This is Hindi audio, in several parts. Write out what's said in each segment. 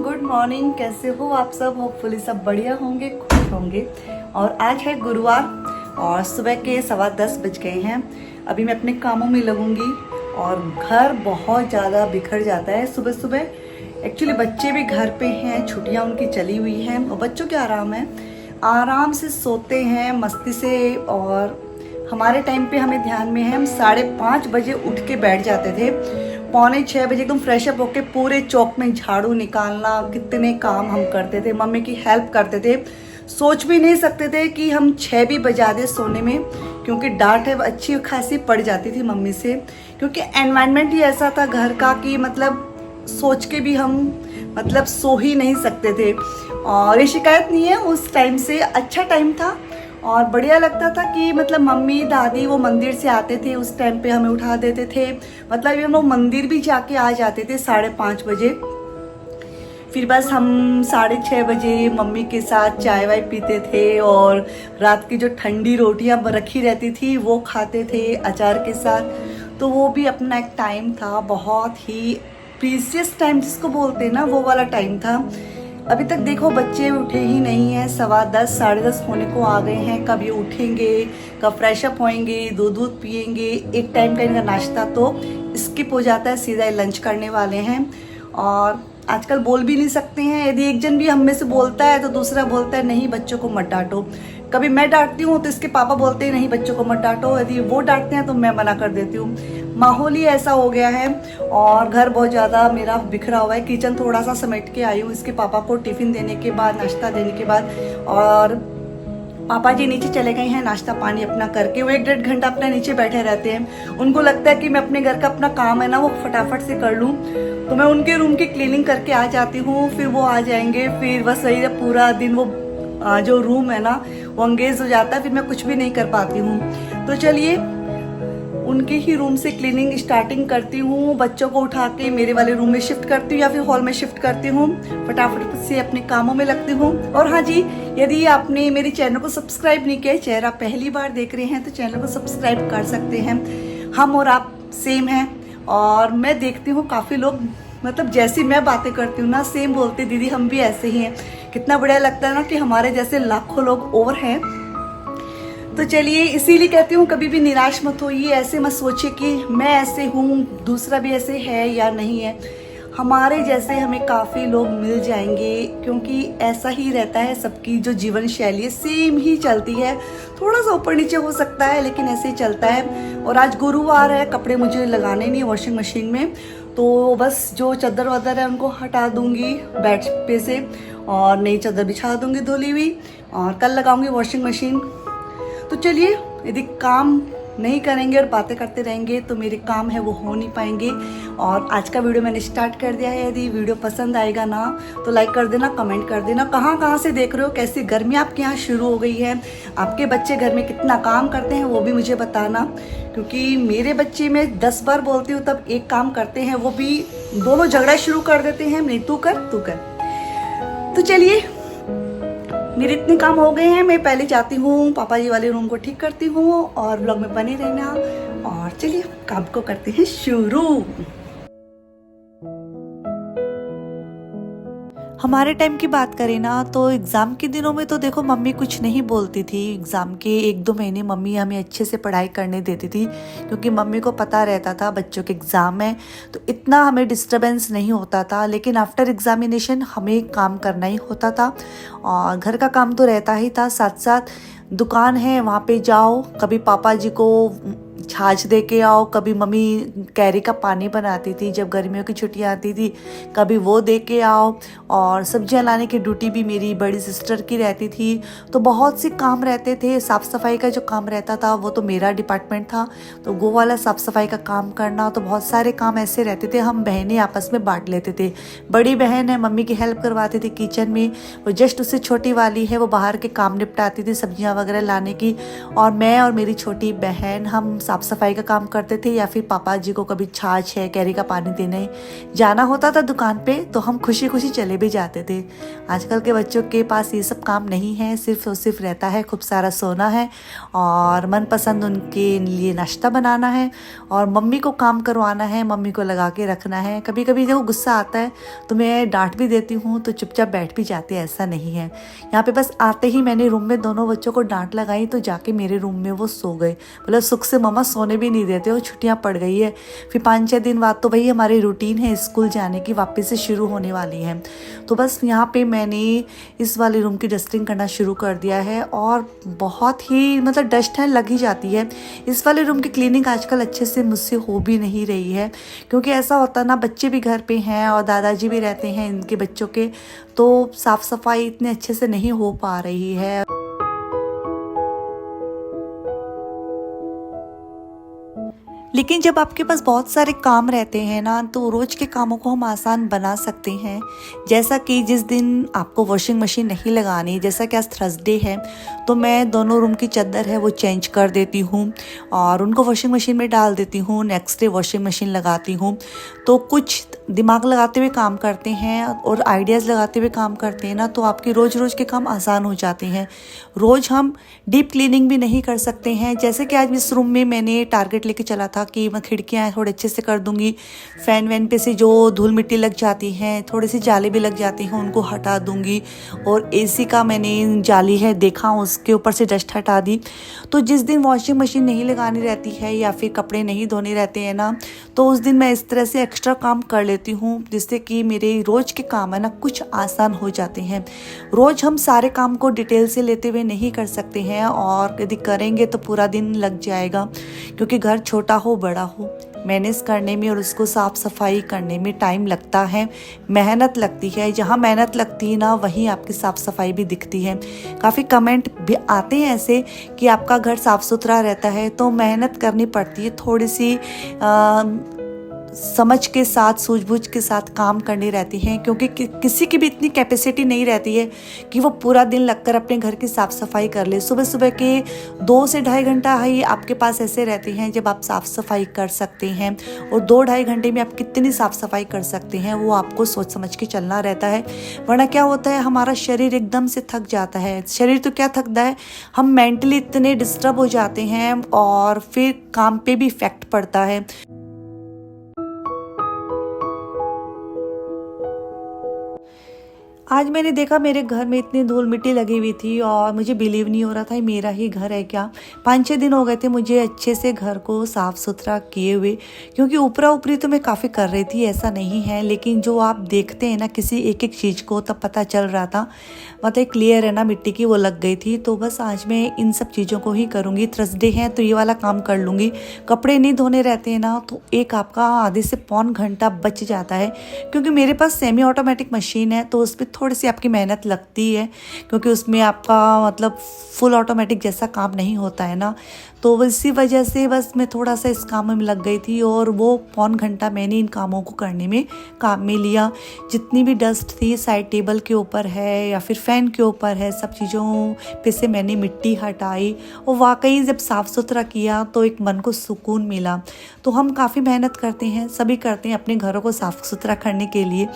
Good morning. कैसे हो आप सब? होपफुली सब बढ़िया होंगे, खुश होंगे। और आज है गुरुवार और सुबह के 10:15 बज गए हैं। अभी मैं अपने कामों में लगूंगी और घर बहुत ज़्यादा बिखर जाता है सुबह सुबह। एक्चुअली बच्चे भी घर पे हैं, छुट्टियां उनकी चली हुई हैं और बच्चों के आराम है, आराम से सोते हैं मस्ती से। और हमारे टाइम पे हमें ध्यान में है, हम 5:30 बजे उठ के बैठ जाते थे, 5:45 बजे एकदम फ्रेश अप होके पूरे चौक में झाड़ू निकालना, कितने काम हम करते थे, मम्मी की हेल्प करते थे। सोच भी नहीं सकते थे कि हम 6 भी बजा दे सोने में, क्योंकि डांट है अच्छी खासी पड़ जाती थी मम्मी से, क्योंकि एनवायरनमेंट ही ऐसा था घर का कि मतलब सोच के भी हम मतलब सो ही नहीं सकते थे। और ये शिकायत नहीं है, उस टाइम से अच्छा टाइम था और बढ़िया लगता था कि मतलब मम्मी दादी वो मंदिर से आते थे, उस टाइम पे हमें उठा देते थे। मतलब हम लोग मंदिर भी जाके आ जाते थे 5:30 बजे। फिर बस हम 6:30 बजे मम्मी के साथ चाय वाय पीते थे और रात की जो ठंडी रोटियां रखी रहती थी वो खाते थे अचार के साथ। तो वो भी अपना एक टाइम था, बहुत ही प्रीसियस टाइम जिसको बोलते हैं ना, वो वाला टाइम था। अभी तक देखो बच्चे उठे ही नहीं हैं, 10:15 10:30 होने को आ गए हैं। कब ये उठेंगे, कब फ्रेश अप होएंगे, दूध पिएंगे, एक टाइम का इनका नाश्ता तो स्किप हो जाता है, सीधा लंच करने वाले हैं। और आजकल बोल भी नहीं सकते हैं, यदि एक जन भी हम में से बोलता है तो दूसरा बोलता है नहीं बच्चों को मत डांटो। कभी मैं डांटती हूँ तो इसके पापा बोलते हैं नहीं बच्चों को मत डांटो, यदि वो डांटते हैं तो मैं मना कर देती हूँ। माहौल ही ऐसा हो गया है और घर बहुत ज़्यादा मेरा बिखरा हुआ है। किचन थोड़ा सा समेट के आई हूँ इसके पापा को टिफिन देने के बाद, नाश्ता देने के बाद। और पापा जी नीचे चले गए हैं नाश्ता पानी अपना करके, वो 1-1.5 घंटा अपना नीचे बैठे रहते हैं। उनको लगता है कि मैं अपने घर का अपना काम है ना वो फटाफट से कर लूँ, तो मैं उनके रूम की क्लीनिंग करके आ जाती हूँ। फिर वो आ जाएंगे, फिर बस वही पूरा दिन वो जो रूम है ना वो अंगेज हो जाता है, फिर मैं कुछ भी नहीं कर पाती हूँ। तो चलिए उनके ही रूम से क्लीनिंग स्टार्टिंग करती हूँ। बच्चों को उठा के मेरे वाले रूम में शिफ्ट करती हूँ या फिर हॉल में शिफ्ट करती हूँ, फटाफट से अपने कामों में लगती हूँ। और हाँ जी, यदि आपने मेरे चैनल को सब्सक्राइब नहीं किया, चेहरा पहली बार देख रहे हैं तो चैनल को सब्सक्राइब कर सकते हैं। हम और आप सेम हैं और मैं देखती हूँ काफ़ी लोग मतलब जैसी मैं बातें करती हूँ ना सेम बोलते दीदी हम भी ऐसे ही हैं। कितना बढ़िया लगता है ना कि हमारे जैसे लाखों लोग और हैं। तो चलिए इसीलिए कहती हूँ कभी भी निराश मत होइए, ऐसे मत सोचिए कि मैं ऐसे हूँ दूसरा भी ऐसे है या नहीं है। हमारे जैसे हमें काफ़ी लोग मिल जाएंगे, क्योंकि ऐसा ही रहता है, सबकी जो जीवन शैली है सेम ही चलती है। थोड़ा सा ऊपर नीचे हो सकता है लेकिन ऐसे ही चलता है। और आज गुरुवार है, कपड़े मुझे लगाने नहीं वॉशिंग मशीन में, तो बस जो चादर वादर है उनको हटा दूंगी बेड पे से और नई चादर बिछा दूंगी धुली हुई, और कल लगाऊंगी वॉशिंग मशीन। तो चलिए, यदि काम नहीं करेंगे और बातें करते रहेंगे तो मेरे काम है वो हो नहीं पाएंगे। और आज का वीडियो मैंने स्टार्ट कर दिया है, यदि वीडियो पसंद आएगा ना तो लाइक कर देना, कमेंट कर देना, कहाँ से देख रहे हो, कैसी गर्मी आपके यहाँ शुरू हो गई है, आपके बच्चे घर में कितना काम करते हैं वो भी मुझे बताना। क्योंकि मेरे बच्चे मैं 10 बार बोलती हूँ तब एक काम करते हैं, वो भी दोनों झगड़ा शुरू कर देते हैं, नहीं तू कर तू कर। तो चलिए मेरे इतने काम हो गए हैं, मैं पहले जाती हूँ पापा जी वाले रूम को ठीक करती हूँ और ब्लॉग में बने रहना। और चलिए काम को करते हैं शुरू। हमारे टाइम की बात करें ना तो एग्ज़ाम के दिनों में तो देखो मम्मी कुछ नहीं बोलती थी। एग्ज़ाम के 1-2 महीने मम्मी हमें अच्छे से पढ़ाई करने देती थी, क्योंकि मम्मी को पता रहता था बच्चों के एग्ज़ाम है तो इतना हमें डिस्टर्बेंस नहीं होता था। लेकिन आफ्टर एग्ज़ामिनेशन हमें काम करना ही होता था और घर का काम तो रहता ही था, साथ साथ दुकान है वहाँ पे जाओ, कभी पापा जी को छाछ दे के आओ, कभी मम्मी कैरी का पानी बनाती थी जब गर्मियों की छुट्टियां आती थी, कभी वो दे के आओ। और सब्जियां लाने की ड्यूटी भी मेरी बड़ी सिस्टर की रहती थी। तो बहुत से काम रहते थे। साफ़ सफाई का जो काम रहता था वो तो मेरा डिपार्टमेंट था, तो वो वाला साफ़ सफाई का काम करना। तो बहुत सारे काम ऐसे रहते थे, हम बहनें आपस में बांट लेते थे। बड़ी बहन है मम्मी की हेल्प करवाती थी किचन में, वो जस्ट उससे छोटी वाली है वो बाहर के काम निपटाती थी सब्जियाँ वगैरह लाने की, और मैं और मेरी छोटी बहन हम साफ़ साफ़ सफाई का काम करते थे या फिर पापा जी को कभी छाछ है कैरी का पानी देने जाना होता था दुकान पे, तो हम खुशी खुशी चले भी जाते थे। आजकल के बच्चों के पास ये सब काम नहीं है, सिर्फ और सिर्फ रहता है खूब सारा सोना है और मनपसंद उनके लिए नाश्ता बनाना है और मम्मी को काम करवाना है, मम्मी को लगा के रखना है। कभी कभी जब गुस्सा आता है तो मैं डांट भी देती हूँ तो चुपचाप बैठ भी जाते हैं, ऐसा नहीं है। यहाँ पे बस आते ही मैंने रूम में दोनों बच्चों को डांट लगाई तो जाके मेरे रूम में वो सो गए। मतलब सुख से मम्मा सोने भी नहीं देते और छुट्टियाँ पड़ गई है। फिर 5-6 दिन बाद तो वही हमारी रूटीन है स्कूल जाने की, वापस से शुरू होने वाली है। तो बस यहाँ पे मैंने इस वाले रूम की डस्टिंग करना शुरू कर दिया है और बहुत ही मतलब डस्ट है लग ही जाती है। इस वाले रूम की क्लीनिंग आजकल अच्छे से मुझसे हो भी नहीं रही है, क्योंकि ऐसा होता ना बच्चे भी घर पे हैं और दादाजी भी रहते हैं इनके बच्चों के, तो साफ़ सफाई इतने अच्छे से नहीं हो पा रही है। लेकिन जब आपके पास बहुत सारे काम रहते हैं ना, तो रोज़ के कामों को हम आसान बना सकते हैं। जैसा कि जिस दिन आपको वॉशिंग मशीन नहीं लगानी, जैसा कि आज थर्सडे है, तो मैं दोनों रूम की चादर है वो चेंज कर देती हूँ और उनको वॉशिंग मशीन में डाल देती हूँ। नेक्स्ट डे वॉशिंग मशीन लगाती हूँ। तो कुछ दिमाग लगाते हुए काम करते हैं और आइडियाज़ लगाते हुए काम करते हैं ना, तो आपके रोज़ के काम आसान हो जाते हैं। रोज़ हम डीप क्लीनिंग भी नहीं कर सकते हैं। जैसे कि आज इस रूम में मैंने टारगेट लेके चला था कि मैं खिड़कियाँ थोड़े अच्छे से कर दूंगी, फ़ैन वैन पे से जो धूल मिट्टी लग जाती हैं, थोड़ी सी जाली भी लग जाती हैं, उनको हटा दूंगी। और एसी का मैंने जाली है देखा, उसके ऊपर से डस्ट हटा दी। तो जिस दिन वॉशिंग मशीन नहीं लगानी रहती है या फिर कपड़े नहीं धोने रहते हैं ना, तो उस दिन मैं इस तरह से एक्स्ट्रा काम कर लेती हूँ, जिससे कि मेरे रोज़ के काम है ना कुछ आसान हो जाते हैं। रोज़ हम सारे काम को डिटेल से लेते हुए नहीं कर सकते हैं और यदि करेंगे तो पूरा दिन लग जाएगा, क्योंकि घर छोटा हो बड़ा हो, मैनेज करने में और उसको साफ़ सफाई करने में टाइम लगता है, मेहनत लगती है। जहाँ मेहनत लगती है ना, वहीं आपकी साफ़ सफाई भी दिखती है। काफ़ी कमेंट भी आते हैं ऐसे कि आपका घर साफ़ सुथरा रहता है, तो मेहनत करनी पड़ती है, थोड़ी सी समझ के साथ सूझबूझ के साथ काम करनी रहती हैं, क्योंकि किसी की भी इतनी कैपेसिटी नहीं रहती है कि वो पूरा दिन लगकर अपने घर की साफ़ सफाई कर ले। सुबह सुबह के 2 से ढाई घंटा ही आपके पास ऐसे रहते हैं जब आप साफ़ सफाई कर सकते हैं, और 2-2.5 घंटे में आप कितनी साफ़ सफाई कर सकते हैं वो आपको सोच समझ के चलना रहता है। वरना क्या होता है, हमारा शरीर एकदम से थक जाता है। शरीर तो क्या थकता है, हम मेंटली इतने डिस्टर्ब हो जाते हैं और फिर काम पे भी इफ़ेक्ट पड़ता है। आज मैंने देखा मेरे घर में इतनी धूल मिट्टी लगी हुई थी और मुझे बिलीव नहीं हो रहा था ये मेरा ही घर है क्या। 5-6 दिन हो गए थे मुझे अच्छे से घर को साफ़ सुथरा किए हुए, क्योंकि ऊपरा ऊपरी तो मैं काफ़ी कर रही थी, ऐसा नहीं है, लेकिन जो आप देखते हैं ना किसी एक एक चीज़ को, तब पता चल रहा था, मतलब क्लियर है ना मिट्टी की वो लग गई थी। तो बस आज मैं इन सब चीज़ों को ही करूँगी। थर्सडे है तो ये वाला काम कर लूँगी। कपड़े नहीं धोने रहते हैं ना, तो एक आपका आधे से पौन घंटा बच जाता है, क्योंकि मेरे पास सेमी ऑटोमेटिक मशीन है, तो उस पर थोड़ी सी आपकी मेहनत लगती है, क्योंकि उसमें आपका मतलब फुल ऑटोमेटिक जैसा काम नहीं होता है ना। तो इसी वजह से बस मैं थोड़ा सा इस काम में लग गई थी और वो पौन घंटा मैंने इन कामों को करने में काम में लिया। जितनी भी डस्ट थी साइड टेबल के ऊपर है या फिर फ़ैन के ऊपर है, सब चीज़ों पे से मैंने मिट्टी हटाई और वाकई जब साफ़ सुथरा किया तो एक मन को सुकून मिला। तो हम काफ़ी मेहनत करते हैं, सभी करते हैं अपने घरों को साफ़ सुथरा करने के लिए,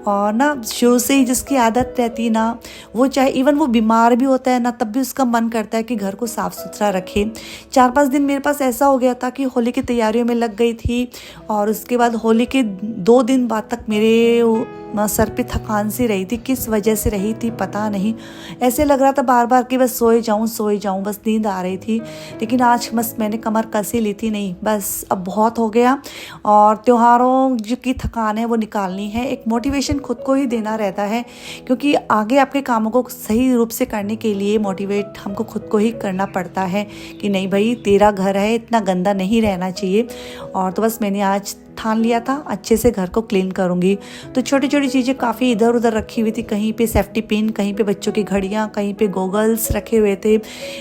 और ना शुरू से ही जिसकी आदत रहती है ना, वो चाहे इवन वो बीमार भी होता है ना, तब भी उसका मन करता है कि घर को साफ़ सुथरा रखे। 4-5 दिन मेरे पास ऐसा हो गया था कि होली की तैयारियों में लग गई थी और उसके बाद होली के 2 दिन बाद तक मेरे सर पे थकान सी रही थी। किस वजह से रही थी पता नहीं, ऐसे लग रहा था बार बार कि बस सोए जाऊं, बस नींद आ रही थी। लेकिन आज बस मैंने कमर कस ही ली थी, नहीं बस अब बहुत हो गया, और त्योहारों जो की थकान है वो निकालनी है। एक मोटिवेशन खुद को ही देना रहता है, क्योंकि आगे आपके कामों को सही रूप से करने के लिए मोटिवेट हमको खुद को ही करना पड़ता है कि नहीं भाई तेरा घर है, इतना गंदा नहीं रहना चाहिए। और तो बस मैंने आज ठान लिया था अच्छे से घर को क्लीन करूँगी। तो छोटी छोटी चीज़ें काफ़ी इधर उधर रखी हुई थी, कहीं पे सेफ्टी पिन, कहीं पे बच्चों की घड़ियाँ, कहीं पे गॉगल्स रखे हुए थे,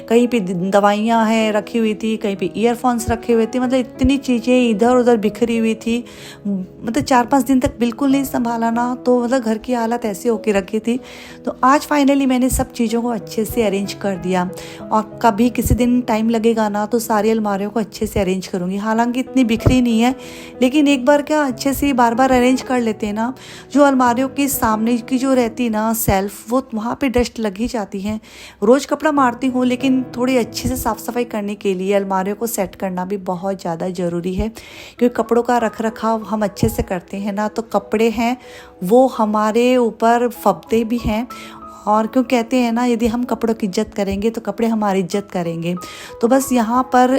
कहीं पे दवाइयाँ हैं रखी हुई थी, कहीं पे ईयरफोन्स रखे हुए थे। मतलब इतनी चीज़ें इधर उधर बिखरी हुई थी। मतलब 4-5 दिन तक बिल्कुल नहीं संभाला ना, तो मतलब घर की हालत ऐसे होके रखी थी। तो आज फाइनली मैंने सब चीज़ों को अच्छे से अरेंज कर दिया, और कभी किसी दिन टाइम लगेगा ना तो सारी अलमारियों को अच्छे से अरेंज करूँगी। हालांकि इतनी बिखरी नहीं है, लेकिन एक बार क्या अच्छे से बार बार अरेंज कर लेते हैं ना, जो अलमारियों की सामने की जो रहती ना सेल्फ, वो वहाँ पे डस्ट लग ही जाती है। रोज़ कपड़ा मारती हूँ, लेकिन थोड़ी अच्छे से साफ़ सफाई करने के लिए अलमारियों को सेट करना भी बहुत ज़्यादा ज़रूरी है, क्योंकि कपड़ों का रख रखाव हम अच्छे से करते हैं ना, तो कपड़े हैं वो हमारे ऊपर फबते भी हैं। और क्यों कहते हैं ना, यदि हम कपड़ों की इज्जत करेंगे तो कपड़े हमारी इज्जत करेंगे। तो बस यहाँ पर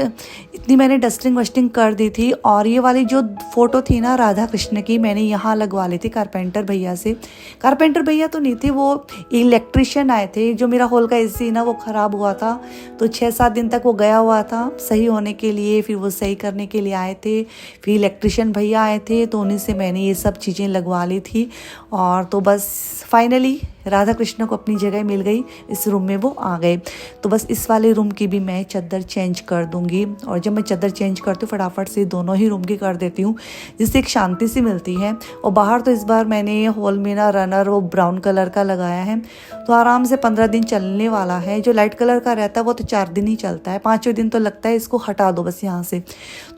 इतनी मैंने डस्टिंग वस्टिंग कर दी थी। और ये वाली जो फ़ोटो थी ना राधा कृष्ण की, मैंने यहाँ लगवा ली थी कारपेंटर भैया से। कारपेंटर भैया तो नहीं थे, वो इलेक्ट्रिशियन आए थे। जो मेरा हॉल का एसी ना वो ख़राब हुआ था, तो 6-7 दिन तक वो गया हुआ था सही होने के लिए, फिर वो सही करने के लिए आए थे। फिर इलेक्ट्रिशियन भैया आए थे, तो उन्हीं से मैंने ये सब चीज़ें लगवा ली थी। और तो बस फाइनली राधा कृष्ण को अपनी जगह मिल गई, इस रूम में वो आ गए। तो बस इस वाले रूम की भी मैं चादर चेंज कर दूंगी। और जब मैं चादर चेंज करती हूँ फटाफट से दोनों ही रूम की कर देती हूँ, जिससे एक शांति सी मिलती है। और बाहर तो इस बार मैंने हॉल में ना रनर वो ब्राउन कलर का लगाया है, तो आराम से 15 दिन चलने वाला है। जो लाइट कलर का रहता है वो तो 4 दिन ही चलता है, 5वें दिन तो लगता है इसको हटा दो बस यहाँ से।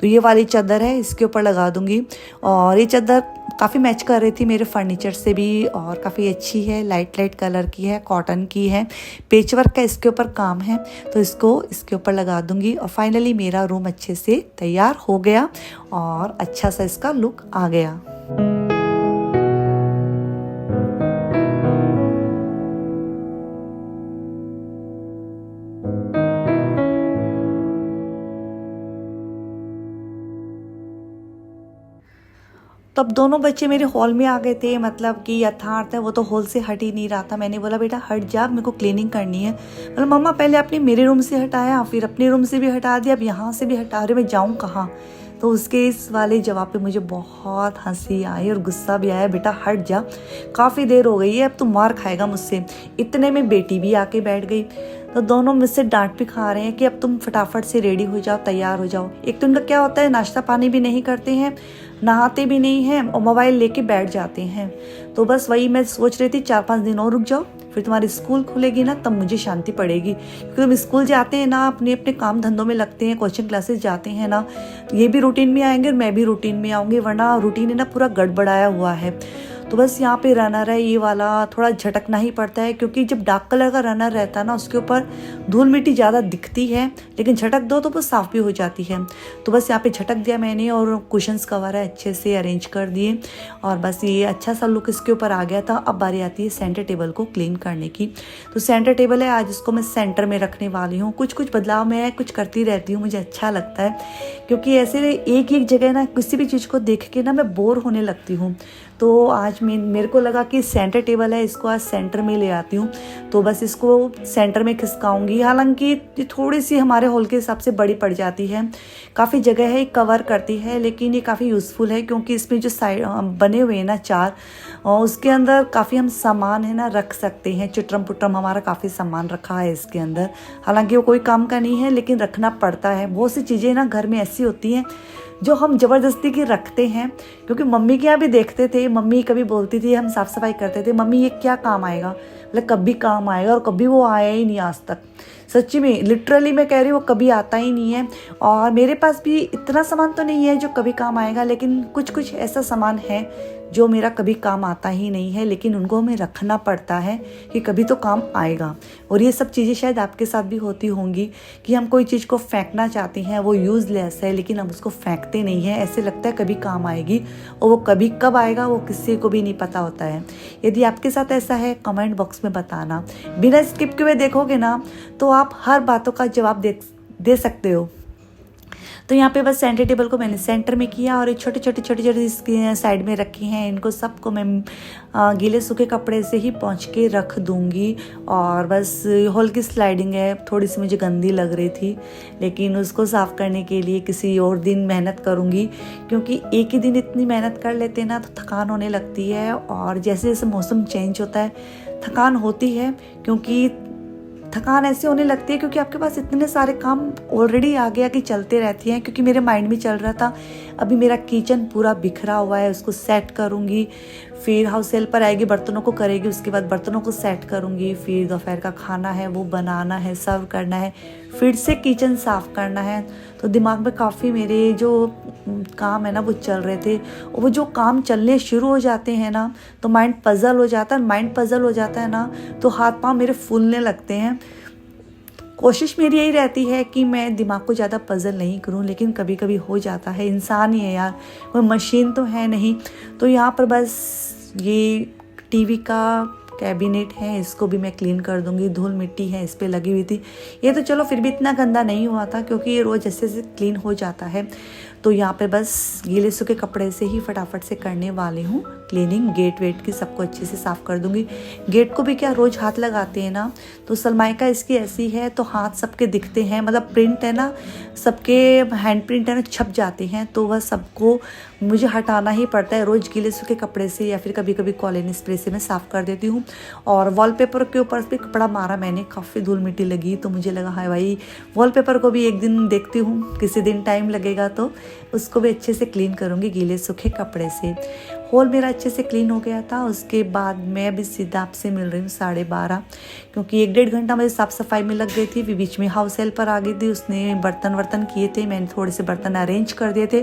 तो ये वाली चादर है, इसके ऊपर लगा दूंगी। और ये चादर काफ़ी मैच कर रही थी मेरे फर्नीचर से भी, और काफ़ी अच्छी है, लाइट कलर की है, कॉटन की है, पेचवर्क का इसके ऊपर काम है। तो इसको इसके ऊपर लगा दूंगी। और फाइनली मेरा रूम अच्छे से तैयार हो गया और अच्छा सा इसका लुक आ गया। तब दोनों बच्चे मेरे हॉल में आ गए थे, मतलब कि यथार्थ है वो तो हॉल से हट ही नहीं रहा था। मैंने बोला बेटा हट जा, मेरे को क्लीनिंग करनी है। बोला मम्मा पहले आपने मेरे रूम से हटाया, फिर अपने रूम से भी हटा दिया, अब यहाँ से भी हटा रहे, मैं जाऊँ कहाँ। तो उसके इस वाले जवाब पे मुझे बहुत हंसी आई और गुस्सा भी आया। बेटा हट जा, काफ़ी देर हो गई है, अब तू मार खाएगा मुझसे। इतने में बेटी भी आके बैठ गई। तो दोनों मुझसे डांट भी खा रहे हैं कि अब तुम फटाफट से रेडी हो जाओ, तैयार हो जाओ। एक तो उनका क्या होता है, नाश्ता पानी भी नहीं करते हैं, नहाते भी नहीं हैं और मोबाइल लेके बैठ जाते हैं। तो बस वही मैं सोच रही थी 4-5 दिन और रुक जाओ, फिर तुम्हारी स्कूल खुलेगी ना तब मुझे शांति पड़ेगी। क्योंकि तुम स्कूल जाते हैं ना, अपने अपने काम धंधों में लगते हैं, कोचिंग क्लासेस जाते हैं ना, ये भी रूटीन में आएंगे और मैं भी रूटीन में आऊँगी, वरना रूटीन है ना पूरा गड़बड़ाया हुआ है। तो बस यहाँ पे रनर है, ये वाला थोड़ा झटकना ही पड़ता है, क्योंकि जब डार्क कलर का रनर रहता है ना उसके ऊपर धूल मिट्टी ज़्यादा दिखती है, लेकिन झटक दो तो वो साफ़ भी हो जाती है। तो बस यहाँ पे झटक दिया मैंने और कुशन्स कवर है अच्छे से अरेंज कर दिए, और बस ये अच्छा सा लुक इसके ऊपर आ गया था। अब बारी आती है सेंटर टेबल को क्लीन करने की। तो सेंटर टेबल है, आज इसको मैं सेंटर में रखने वाली हूँ। कुछ बदलाव मैं कुछ करती रहती हूँ, मुझे अच्छा लगता है, क्योंकि ऐसे एक जगह ना किसी भी चीज़ को देख के ना मैं बोर होने लगती हूँ। तो आज मेरे को लगा कि सेंटर टेबल है, इसको आज सेंटर में ले आती हूँ। तो बस इसको सेंटर में खिसकाऊंगी। हालांकि ये थोड़ी सी हमारे हॉल के हिसाब से बड़ी पड़ जाती है, काफ़ी जगह है, कवर करती है, लेकिन ये काफ़ी यूज़फुल है, क्योंकि इसमें जो साइड बने हुए हैं ना 4, और उसके अंदर काफ़ी हम सामान है ना रख सकते हैं। चुटरम पुटरम हमारा काफ़ी सामान रखा है इसके अंदर। हालांकि वो कोई काम का नहीं है, लेकिन रखना पड़ता है। बहुत सी चीज़ें ना घर में ऐसी होती हैं जो हम ज़बरदस्ती की रखते हैं, क्योंकि मम्मी के यहाँ भी देखते थे, मम्मी कभी बोलती थी, हम साफ़ सफाई करते थे, मम्मी ये क्या काम आएगा, मतलब कभी काम आएगा, और कभी वो आया ही नहीं आज तक। सच्ची में लिटरली मैं कह रही हूँ, वो कभी आता ही नहीं है। और मेरे पास भी इतना सामान तो नहीं है जो कभी काम आएगा, लेकिन कुछ ऐसा सामान है जो मेरा कभी काम आता ही नहीं है, लेकिन उनको हमें रखना पड़ता है कि कभी तो काम आएगा। और ये सब चीज़ें शायद आपके साथ भी होती होंगी कि हम कोई चीज़ को फेंकना चाहते हैं, वो यूज़लेस है, लेकिन हम उसको फेंकते नहीं हैं। ऐसे लगता है कभी काम आएगी, और वो कभी कब आएगा वो किसी को भी नहीं पता होता है। यदि आपके साथ ऐसा है कमेंट बॉक्स में बताना। बिना स्किप किए देखोगे ना तो आप हर बातों का जवाब दे सकते हो। तो यहाँ पे बस सेंटर टेबल को मैंने सेंटर में किया और ये छोटे छोटे इसके साइड में रखी हैं। इनको सबको मैं गीले सूखे कपड़े से ही पोंछ के रख दूँगी। और बस हॉल की स्लाइडिंग है, थोड़ी सी मुझे गंदी लग रही थी, लेकिन उसको साफ़ करने के लिए किसी और दिन मेहनत करूँगी, क्योंकि एक ही दिन इतनी मेहनत कर लेते हैं ना तो थकान होने लगती है। और जैसे जैसे मौसम चेंज होता है थकान होती है, क्योंकि थकान ऐसे होने लगती है क्योंकि आपके पास इतने सारे काम ऑलरेडी आगे आगे चलते रहती हैं। क्योंकि मेरे माइंड में चल रहा था अभी मेरा किचन पूरा बिखरा हुआ है, उसको सेट करूँगी, फिर हाउस हेल्पर आएगी बर्तनों को करेगी, उसके बाद बर्तनों को सेट करूँगी, फिर दोपहर का खाना है वो बनाना है, सर्व करना है, फिर से किचन साफ़ करना है। तो दिमाग में काफ़ी मेरे जो काम है ना वो चल रहे थे। वो जो काम चलने शुरू हो जाते हैं ना तो माइंड पजल हो जाता है ना तो हाथ पाँव मेरे फूलने लगते हैं। कोशिश मेरी यही रहती है कि मैं दिमाग को ज़्यादा पजल नहीं करूं, लेकिन कभी कभी हो जाता है, इंसान ही है यार, कोई मशीन तो है नहीं। तो यहाँ पर बस ये टीवी का कैबिनेट है, इसको भी मैं क्लीन कर दूंगी। धूल मिट्टी है इस पर लगी हुई थी, ये तो चलो फिर भी इतना गंदा नहीं हुआ था क्योंकि ये रोज़ जैसे जैसे क्लीन हो जाता है। तो यहाँ पे बस गीले सूखे कपड़े से ही फटाफट से करने वाली हूँ क्लीनिंग। गेट वेट की सबको अच्छे से साफ़ कर दूंगी। गेट को भी क्या रोज़ हाथ लगाते हैं ना, तो सलमाइका इसकी ऐसी है तो हाथ सबके दिखते हैं, मतलब प्रिंट है ना, सबके हैंड प्रिंट है ना छप जाते हैं, तो वह सबको मुझे हटाना ही पड़ता है रोज़ गीले सूखे कपड़े से, या फिर कभी कभी कॉलिन स्प्रे से मैं साफ़ कर देती हूँ। और वॉलपेपर के ऊपर भी कपड़ा मारा मैंने, काफ़ी धूल मिट्टी लगी, तो मुझे लगा हाय भाई वॉलपेपर को भी एक दिन देखती हूँ, किसी दिन टाइम लगेगा तो उसको भी अच्छे से क्लीन करूँगी गीले सूखे कपड़े से। हॉल मेरा अच्छे से क्लीन हो गया था। उसके बाद मैं अभी सीधा आपसे मिल रही हूँ 12:30, क्योंकि 1-1.5 घंटा मुझे साफ़ सफाई में लग गई थी। फिर बीच में हाउस हेल्पर आ गई थी, उसने बर्तन वर्तन किए थे, मैंने थोड़े से बर्तन अरेंज कर दिए थे।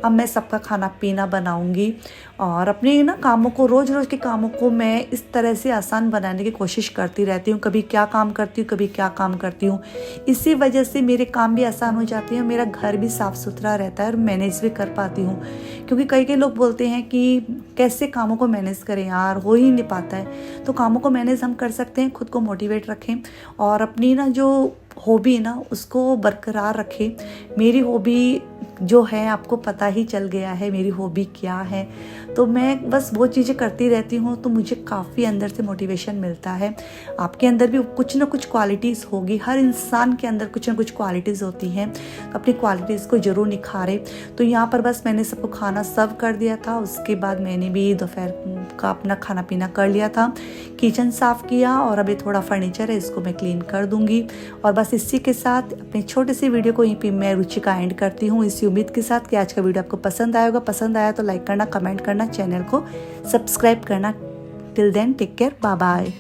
अब मैं सबका खाना पीना बनाऊँगी और अपने ना कामों को, रोज़ रोज़ के कामों को मैं इस तरह से आसान बनाने की कोशिश करती रहती हूँ। कभी क्या काम करती हूँ, कभी क्या काम करती हूँ, इसी वजह से मेरे काम भी आसान हो जाते हैं, मेरा घर भी साफ़ सुथरा रहता है और मैनेज भी कर पाती हूँ। क्योंकि कई लोग बोलते हैं कि कैसे कामों को मैनेज करें यार, हो ही नहीं पाता है। तो कामों को मैनेज हम कर सकते हैं, खुद को मोटिवेट रखें और अपनी ना जो हॉबी है ना उसको बरकरार रखें। मेरी हॉबी जो है आपको पता ही चल गया है मेरी हॉबी क्या है, तो मैं बस वो चीज़ें करती रहती हूँ, तो मुझे काफ़ी अंदर से मोटिवेशन मिलता है। आपके अंदर भी कुछ ना कुछ क्वालिटीज़ होगी, हर इंसान के अंदर कुछ ना कुछ क्वालिटीज़ होती हैं, अपनी क्वालिटीज़ को ज़रूर निखारें। तो यहाँ पर बस मैंने सबको खाना सर्व कर दिया था, उसके बाद मैंने भी दोपहर का अपना खाना पीना कर लिया था, किचन साफ़ किया और अभी थोड़ा फर्नीचर है इसको मैं क्लीन कर दूँगी। और बस इसी के साथ अपनी छोटी सी वीडियो को यहीं पे मैं रुचिका एंड करती हूँ, इसी उम्मीद के साथ कि आज का वीडियो आपको पसंद आएगा। पसंद आया तो लाइक करना, कमेंट करना, चैनल को सब्सक्राइब करना। Till then take care, bye bye.